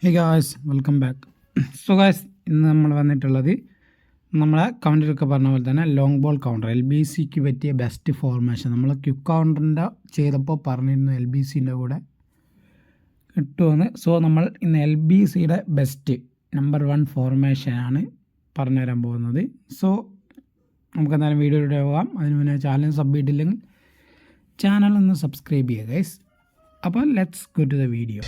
Hey guys, welcome back. So guys, ഇന്ന് നമ്മൾ വന്നിട്ടുള്ളത് നമ്മളെ കൗണ്ടറൊക്കെ പറഞ്ഞ പോലെ തന്നെ ലോങ് ബോൾ കൗണ്ടർ LBCക്ക് പറ്റിയ ബെസ്റ്റ് ഫോർമേഷൻ. നമ്മൾ ക്വിക്ക് കൗണ്ടറിൻ്റെ ചെയ്തപ്പോൾ പറഞ്ഞിരുന്നു LBCൻ്റെ കൂടെ കിട്ടുമെന്ന്. സോ നമ്മൾ ഇന്ന് LBCയുടെ ബെസ്റ്റ് നമ്പർ 1 ഫോർമേഷനാണ് പറഞ്ഞുതരാൻ പോകുന്നത്. സോ നമുക്ക് എന്തായാലും വീഡിയോയിലൂടെ പോകാം. അതിന് മുന്നേ ചാനൽ സബ് ചെയ്തില്ലെങ്കിൽ ചാനലൊന്ന് സബ്സ്ക്രൈബ് ചെയ്യുക ഗൈസ്. അപ്പോൾ let's go to the video.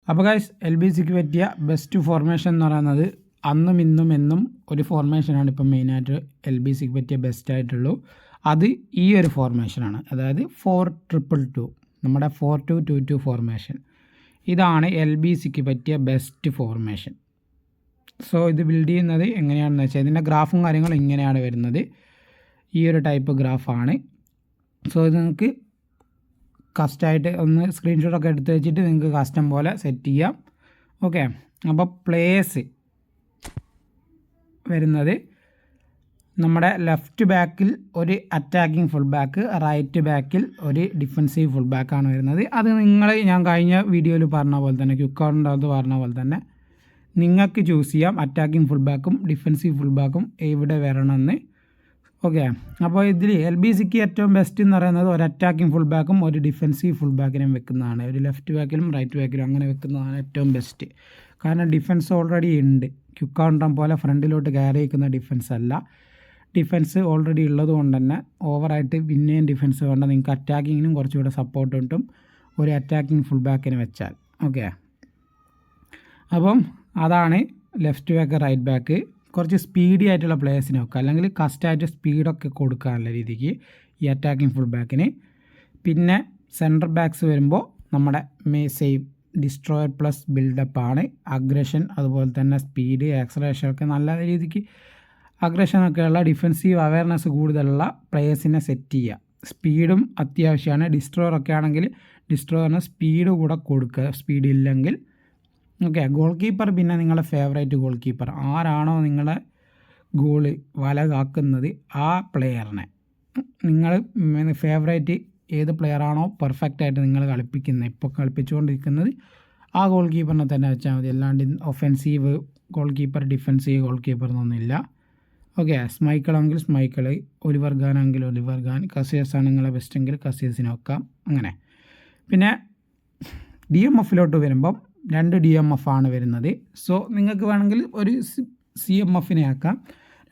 അപ്പോൾ ഗൈസ്, LBCക്ക് പറ്റിയ ബെസ്റ്റ് ഫോർമേഷൻ എന്ന് പറയുന്നത് അന്നും ഇന്നും എന്നും ഒരു ഫോർമേഷനാണ് ഇപ്പം മെയിനായിട്ട് LBCക്ക് പറ്റിയ ബെസ്റ്റ് ആയിട്ടുള്ളൂ. അത് ഈ ഒരു ഫോർമേഷനാണ്, അതായത് 4-2-2, നമ്മുടെ 4-2-2-2 ഫോർമേഷൻ. ഇതാണ് LBCക്ക് പറ്റിയ ബെസ്റ്റ് ഫോർമേഷൻ. സോ ഇത് ബിൽഡ് ചെയ്യുന്നത് എങ്ങനെയാണെന്ന് വെച്ചാൽ ഇതിൻ്റെ ഗ്രാഫും കാര്യങ്ങളും ഇങ്ങനെയാണ് വരുന്നത്. ഈ ഒരു ടൈപ്പ് ഗ്രാഫാണ്. സോ ഇത് നിങ്ങൾക്ക് കസ്റ്റമായിട്ട് ഒന്ന് സ്ക്രീൻഷോട്ടൊക്കെ എടുത്ത് വെച്ചിട്ട് നിങ്ങൾക്ക് കസ്റ്റം പോലെ സെറ്റ് ചെയ്യാം. ഓക്കെ, അപ്പോൾ പ്ലേയേഴ്സ് വരുന്നത് നമ്മുടെ ലെഫ്റ്റ് ബാക്കിൽ ഒരു അറ്റാക്കിംഗ് ഫുൾ ബാക്ക്, റൈറ്റ് ബാക്കിൽ ഒരു ഡിഫെൻസീവ് ഫുൾ ബാക്കാണ് വരുന്നത്. അത് ഞാൻ കഴിഞ്ഞ വീഡിയോയിൽ പറഞ്ഞ പോലെ തന്നെ, ക്വിക്കറിൻ്റെ അത് പറഞ്ഞ പോലെ തന്നെ നിങ്ങൾക്ക് ചൂസ് ചെയ്യാം അറ്റാക്കിംഗ് ഫുൾ ബാക്കും ഡിഫെൻസീവ് ഫുൾ ബാക്കും എവിടെ വരണമെന്ന്. ഓക്കെ, അപ്പോൾ ഇതിൽ LBCക്ക് ഏറ്റവും ബെസ്റ്റ് എന്ന് പറയുന്നത് ഒരു അറ്റാക്കിംഗ് ഫുൾ ബാക്കും ഒരു ഡിഫെൻസീവ് ഫുൾ ബാക്കിനും വെക്കുന്നതാണ്. ഒരു ലെഫ്റ്റ് ബാക്കിലും റൈറ്റ് ബാക്കിലും അങ്ങനെ വെക്കുന്നതാണ് ഏറ്റവും ബെസ്റ്റ്. കാരണം ഡിഫെൻസ് ഓൾറെഡി ഉണ്ട്. ക്വിക്ക് കൗണ്ടർ പോലെ ഫ്രണ്ടിലോട്ട് കയറി വയ്ക്കുന്ന ഡിഫെൻസ് അല്ല. ഡിഫെൻസ് ഓൾറെഡി ഉള്ളത് കൊണ്ട് തന്നെ ഓവറായിട്ട് പിന്നെയും ഡിഫെൻസ് വേണ്ട. നിങ്ങൾക്ക് അറ്റാക്കിങ്ങിനും കുറച്ചുകൂടെ സപ്പോർട്ട് കിട്ടും ഒരു അറ്റാക്കിംഗ് ഫുൾ ബാക്കിന് വെച്ചാൽ. ഓക്കെ, അപ്പം അതാണ് ലെഫ്റ്റ് ബാക്ക് റൈറ്റ് ബാക്ക്. കുറച്ച് സ്പീഡി ആയിട്ടുള്ള പ്ലേയേഴ്സിനെ വെക്കുക, അല്ലെങ്കിൽ കസ്റ്റായിട്ട് സ്പീഡൊക്കെ കൊടുക്കാനുള്ള രീതിക്ക് ഈ അറ്റാക്കിംഗ് ഫുൾ ബാക്കിന്. പിന്നെ സെൻറ്റർ ബാക്സ് വരുമ്പോൾ നമ്മുടെ സെയിം ഡിസ്ട്രോയർ പ്ലസ് ബിൽഡപ്പാണ്. അഗ്രഷൻ, അതുപോലെ തന്നെ സ്പീഡ്, ആക്സലേഷൻ ഒക്കെ നല്ല രീതിക്ക് അഗ്രഷനൊക്കെയുള്ള ഡിഫെൻസീവ് അവയർനെസ് കൂടുതലുള്ള പ്ലേയേഴ്സിനെ സെറ്റ് ചെയ്യുക. സ്പീഡും അത്യാവശ്യമാണ്. ഡിസ്ട്രോയറൊക്കെ ആണെങ്കിൽ ഡിസ്ട്രോയറിന് സ്പീഡ് കൂടെ കൊടുക്കുക, സ്പീഡ് ഇല്ലെങ്കിൽ. ഓക്കെ, ഗോൾ കീപ്പർ പിന്നെ നിങ്ങളുടെ ഫേവറേറ്റ് ഗോൾ കീപ്പർ ആരാണോ നിങ്ങളെ ഗോള് വല കാക്കുന്നത് ആ പ്ലെയറിനെ, നിങ്ങൾ ഫേവറേറ്റ് ഏത് പ്ലെയറാണോ പെർഫെക്റ്റായിട്ട് നിങ്ങൾ കളിപ്പിക്കുന്നത്, ഇപ്പോൾ കളിപ്പിച്ചുകൊണ്ടിരിക്കുന്നത്, ആ ഗോൾ കീപ്പറിനെ തന്നെ വെച്ചാൽ മതി. അല്ലാണ്ട് offensive goal keeper, defensive goal keeper എന്നൊന്നുമില്ല. ഓക്കെ, സ്മൈക്കിളാണെങ്കിൽ സ്മൈക്കിൾ, ഒലിവർ ഖാൻ ആണെങ്കിൽ ഒലിവർ ഖാൻ, കസിയസ് ആണ് നിങ്ങളെ ബെസ്റ്റെങ്കിൽ കസിയസിനെ വെക്കാം. അങ്ങനെ പിന്നെ DMFലോട്ട് വരുമ്പം 2 DMF ആണ് വരുന്നത്. സോ നിങ്ങൾക്ക് വേണമെങ്കിൽ ഒരു CMFനെ ആക്കാം.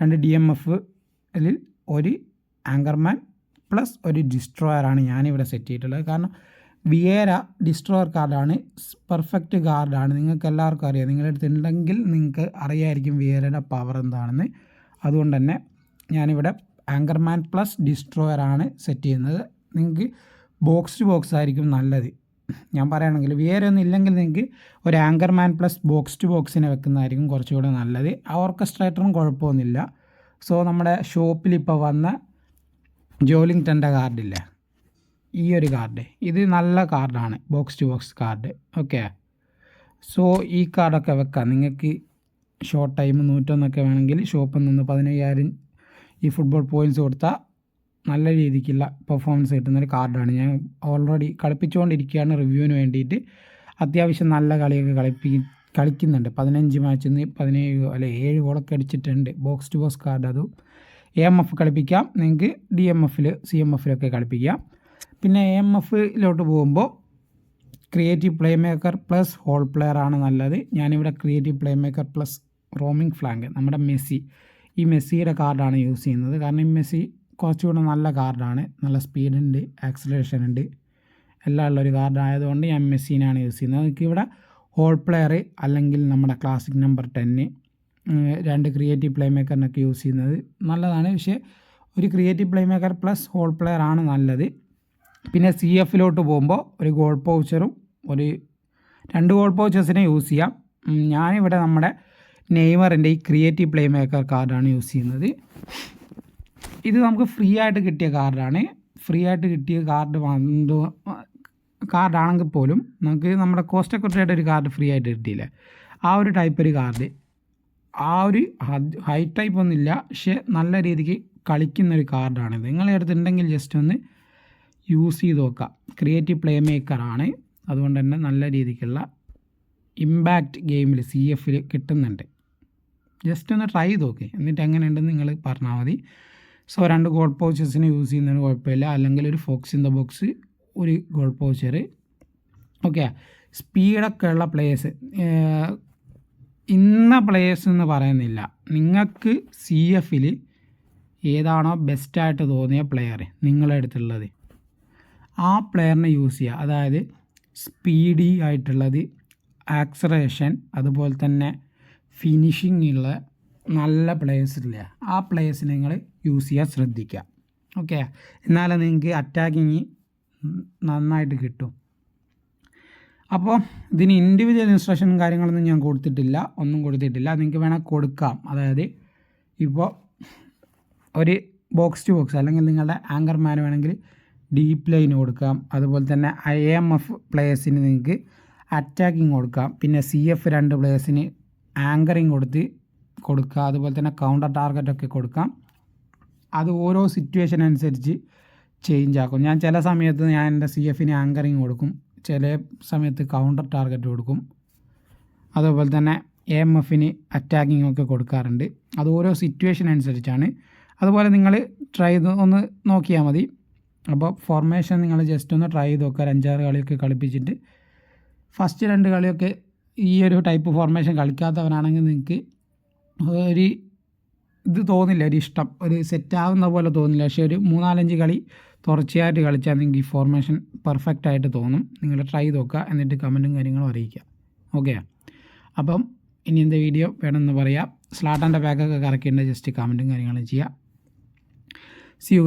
2 DMFിൽ ഒരു ആങ്കർമാൻ പ്ലസ് ഒരു ഡിസ്ട്രോയറാണ് ഞാനിവിടെ സെറ്റ് ചെയ്തിട്ടുള്ളത്. കാരണം വിയേര ഡിസ്ട്രോയർ കാർഡാണ്, പെർഫെക്റ്റ് കാർഡാണ്. നിങ്ങൾക്ക് എല്ലാവർക്കും അറിയാം, നിങ്ങളുടെ അടുത്ത് ഉണ്ടെങ്കിൽ നിങ്ങൾക്ക് അറിയായിരിക്കും വിയേരയുടെ പവർ എന്താണെന്ന്. അതുകൊണ്ട് തന്നെ ഞാനിവിടെ ആങ്കർമാൻ പ്ലസ് ഡിസ്ട്രോയറാണ് സെറ്റ് ചെയ്യുന്നത്. നിങ്ങൾക്ക് ബോക്സ് ടു ബോക്സ് ആയിരിക്കും നല്ലത്. ഞാൻ പറയുകയാണെങ്കിൽ വേറെ ഒന്നും ഇല്ലെങ്കിൽ നിങ്ങൾക്ക് ഒരു ആങ്കർമാൻ പ്ലസ് ബോക്സ് ടു ബോക്സിനെ വെക്കുന്നതായിരിക്കും കുറച്ചുകൂടെ നല്ലത്. ആ ഓർക്കസ്ട്രേറ്ററും കുഴപ്പമൊന്നുമില്ല. സോ നമ്മുടെ ഷോപ്പിൽ ഇപ്പോൾ വന്ന ജോലിംഗ്ടൻ്റെ കാർഡില്ലേ, ഈ ഒരു കാർഡ്, ഇത് നല്ല കാർഡാണ്, box to box card. Okay, so ഈ കാർഡൊക്കെ വെക്കാം. നിങ്ങൾക്ക് ഷോർട്ട് ടൈം 101 വേണമെങ്കിൽ ഷോപ്പിൽ നിന്ന് 15,000 ഈ ഫുട്ബോൾ പോയിൻറ്റ്സ് കൊടുത്താൽ നല്ല രീതിക്കുള്ള പെർഫോമൻസ് കിട്ടുന്നൊരു കാർഡാണ്. ഞാൻ ഓൾറെഡി കളിപ്പിച്ചുകൊണ്ടിരിക്കുകയാണ് റിവ്യൂവിന് വേണ്ടിയിട്ട്. അത്യാവശ്യം നല്ല കളിയൊക്കെ കളിക്കുന്നുണ്ട്. 15 മാച്ചിൽ നിന്ന് 17 അല്ലെ 7 ഗോളൊക്കെ അടിച്ചിട്ടുണ്ട്. Box to box card. അതും AMF കളിപ്പിക്കാം നിങ്ങൾക്ക്, DMFിൽ CMFിലൊക്കെ കളിപ്പിക്കാം. പിന്നെ AMFലോട്ട് പോകുമ്പോൾ creative play maker plus hole player ആണ് നല്ലത്. ഞാനിവിടെ creative play maker plus roaming flank, നമ്മുടെ ഈ മെസ്സിയുടെ കാർഡാണ് യൂസ് ചെയ്യുന്നത്. കാരണം ഈ മെസ്സി കുറച്ചുകൂടെ നല്ല കാർഡാണ്, നല്ല സ്പീഡുണ്ട്, ആക്സലേഷൻ ഉണ്ട്, എല്ലാം ഉള്ളൊരു കാർഡായതുകൊണ്ട് ഞാൻ മെസ്സിനാണ് യൂസ് ചെയ്യുന്നത്. നമുക്ക് ഇവിടെ ഹോൾ പ്ലെയർ അല്ലെങ്കിൽ നമ്മുടെ ക്ലാസിക് നമ്പർ 10, 2 ക്രിയേറ്റീവ് പ്ലേ മേക്കറിനൊക്കെ യൂസ് ചെയ്യുന്നത് നല്ലതാണ്. പക്ഷേ ഒരു creative play maker plus hole player ആണ് നല്ലത്. പിന്നെ CFലോട്ട് പോകുമ്പോൾ ഒരു ഗോൾ പൗച്ചറും ഒരു 2 ഗോൾ പൗച്ചേഴ്സിനെ യൂസ് ചെയ്യാം. ഞാനിവിടെ നമ്മുടെ നെയ്മറിൻ്റെ ഈ ക്രിയേറ്റീവ് പ്ലേ മേക്കർ കാർഡാണ് യൂസ് ചെയ്യുന്നത്. ഇത് നമുക്ക് ഫ്രീ ആയിട്ട് കിട്ടിയ കാർഡാണ്. ഫ്രീ ആയിട്ട് കിട്ടിയ കാർഡാണെങ്കിൽ പോലും നമുക്ക് നമ്മുടെ കോസ്റ്റൊക്കെ ഒരു കാർഡ് ഫ്രീ ആയിട്ട് കിട്ടിയില്ല. ആ ഒരു ടൈപ്പ് ഒരു കാർഡ്, ആ ഒരു ഹൈ ടൈപ്പ് ഒന്നുമില്ല, പക്ഷേ നല്ല രീതിക്ക് കളിക്കുന്നൊരു കാർഡാണിത്. നിങ്ങളെ അടുത്തുണ്ടെങ്കിൽ ജസ്റ്റ് ഒന്ന് യൂസ് ചെയ്ത് നോക്കാം. ക്രിയേറ്റീവ് പ്ലേ മേക്കറാണ്, അതുകൊണ്ട് തന്നെ നല്ല രീതിക്കുള്ള ഇമ്പാക്റ്റ് ഗെയിമിൽ CFൽ കിട്ടുന്നുണ്ട്. ജസ്റ്റ് ഒന്ന് ട്രൈ ചെയ്ത് നോക്കി, എന്നിട്ട് എങ്ങനെയുണ്ടെന്ന് നിങ്ങൾ പറഞ്ഞാൽ മതി. സോ 2 ഗോൾഡ് പൗച്ചസിന് യൂസ് ചെയ്യുന്നതിന് കുഴപ്പമില്ല, അല്ലെങ്കിൽ ഒരു ഫോക്സ് ഇൻ ദ ബോക്സ്, ഒരു ഗോൾഡ് പൗച്ചർ. ഓക്കെ, സ്പീഡൊക്കെ ഉള്ള പ്ലേയേഴ്സ്, ഇന്ന പ്ലേയേഴ്സ് എന്ന് പറയുന്നില്ല, നിങ്ങൾക്ക് CFൽ ഏതാണോ ബെസ്റ്റായിട്ട് തോന്നിയ പ്ലെയർ നിങ്ങളുടെ അടുത്തുള്ളത് ആ പ്ലെയറിനെ യൂസ് ചെയ്യുക. അതായത് സ്പീഡി ആയിട്ടുള്ളത്, ആക്സറേഷൻ, അതുപോലെ തന്നെ ഫിനിഷിംഗ് ഉള്ള നല്ല പ്ലേയേഴ്സ് ഇല്ലേ, ആ പ്ലേയേഴ്സിനെ നിങ്ങൾ യൂസ് ചെയ്യാൻ ശ്രദ്ധിക്കുക. ഓക്കെ, എന്നാലേ നിങ്ങൾക്ക് അറ്റാക്കിങ് നന്നായിട്ട് കിട്ടും. അപ്പോൾ ഇതിന് ഇൻഡിവിജ്വൽ ഇൻസ്ട്രക്ഷനും കാര്യങ്ങളൊന്നും ഞാൻ ഒന്നും കൊടുത്തിട്ടില്ല. നിങ്ങൾക്ക് വേണമെങ്കിൽ കൊടുക്കാം. അതായത് ഇപ്പോൾ ഒരു ബോക്സ് ടു ബോക്സ് അല്ലെങ്കിൽ നിങ്ങളുടെ ആങ്കർമാൻ വേണമെങ്കിൽ ഡീപ്പ് ലൈൻ കൊടുക്കാം. അതുപോലെ തന്നെ IMF പ്ലേയേഴ്സിന് നിങ്ങൾക്ക് അറ്റാക്കിങ് കൊടുക്കാം. പിന്നെ CF 2 പ്ലേയേഴ്സിന് ആങ്കറിങ് കൊടുക്കുക. അതുപോലെ തന്നെ കൗണ്ടർ ടാർഗറ്റൊക്കെ കൊടുക്കാം. അത് ഓരോ സിറ്റുവേഷൻ അനുസരിച്ച് ചേഞ്ച് ആക്കും. ഞാൻ ചില സമയത്ത് എൻ്റെ CFന് ആങ്കറിങ് കൊടുക്കും, ചില സമയത്ത് കൗണ്ടർ ടാർഗറ്റ് കൊടുക്കും. അതുപോലെ തന്നെ AMFന് അറ്റാക്കിംഗ് ഒക്കെ കൊടുക്കാറുണ്ട്. അത് ഓരോ സിറ്റുവേഷൻ അനുസരിച്ചാണ്. അതുപോലെ നിങ്ങൾ ട്രൈ ചെയ്ത് ഒന്ന് നോക്കിയാൽ മതി. അപ്പോൾ ഫോർമേഷൻ നിങ്ങൾ ജസ്റ്റ് ഒന്ന് ട്രൈ ചെയ്ത് നോക്കുക. 5-6 കളിയൊക്കെ കളിപ്പിച്ചിട്ട് ഫസ്റ്റ് 2 കളിയൊക്കെ ഈ ഒരു ടൈപ്പ് ഫോർമേഷൻ കളിക്കാത്തവരാണെങ്കിൽ നിങ്ങൾക്ക് ഒരു ഇത് തോന്നില്ല, ഒരു ഇഷ്ടം, ഒരു സെറ്റാവുന്ന പോലെ തോന്നില്ല. പക്ഷേ ഒരു 3-4-5 കളി തുടർച്ചയായിട്ട് കളിച്ചാൽ നിങ്ങൾക്ക് ഈ ഫോർമേഷൻ പെർഫെക്റ്റ് ആയിട്ട് തോന്നും. നിങ്ങൾ ട്രൈ ചെയ്ത് നോക്കുക, എന്നിട്ട് കമൻറ്റും കാര്യങ്ങളും അറിയിക്കുക. ഓക്കെ, അപ്പം ഇനി എന്താ വീഡിയോ വേണമെന്ന് പറയാം. സ്ലാട്ടൻ്റെ പാക്കൊക്കെ കറക്കിയിട്ട് ജസ്റ്റ് കമൻറ്റും കാര്യങ്ങളും ചെയ്യുക. See you.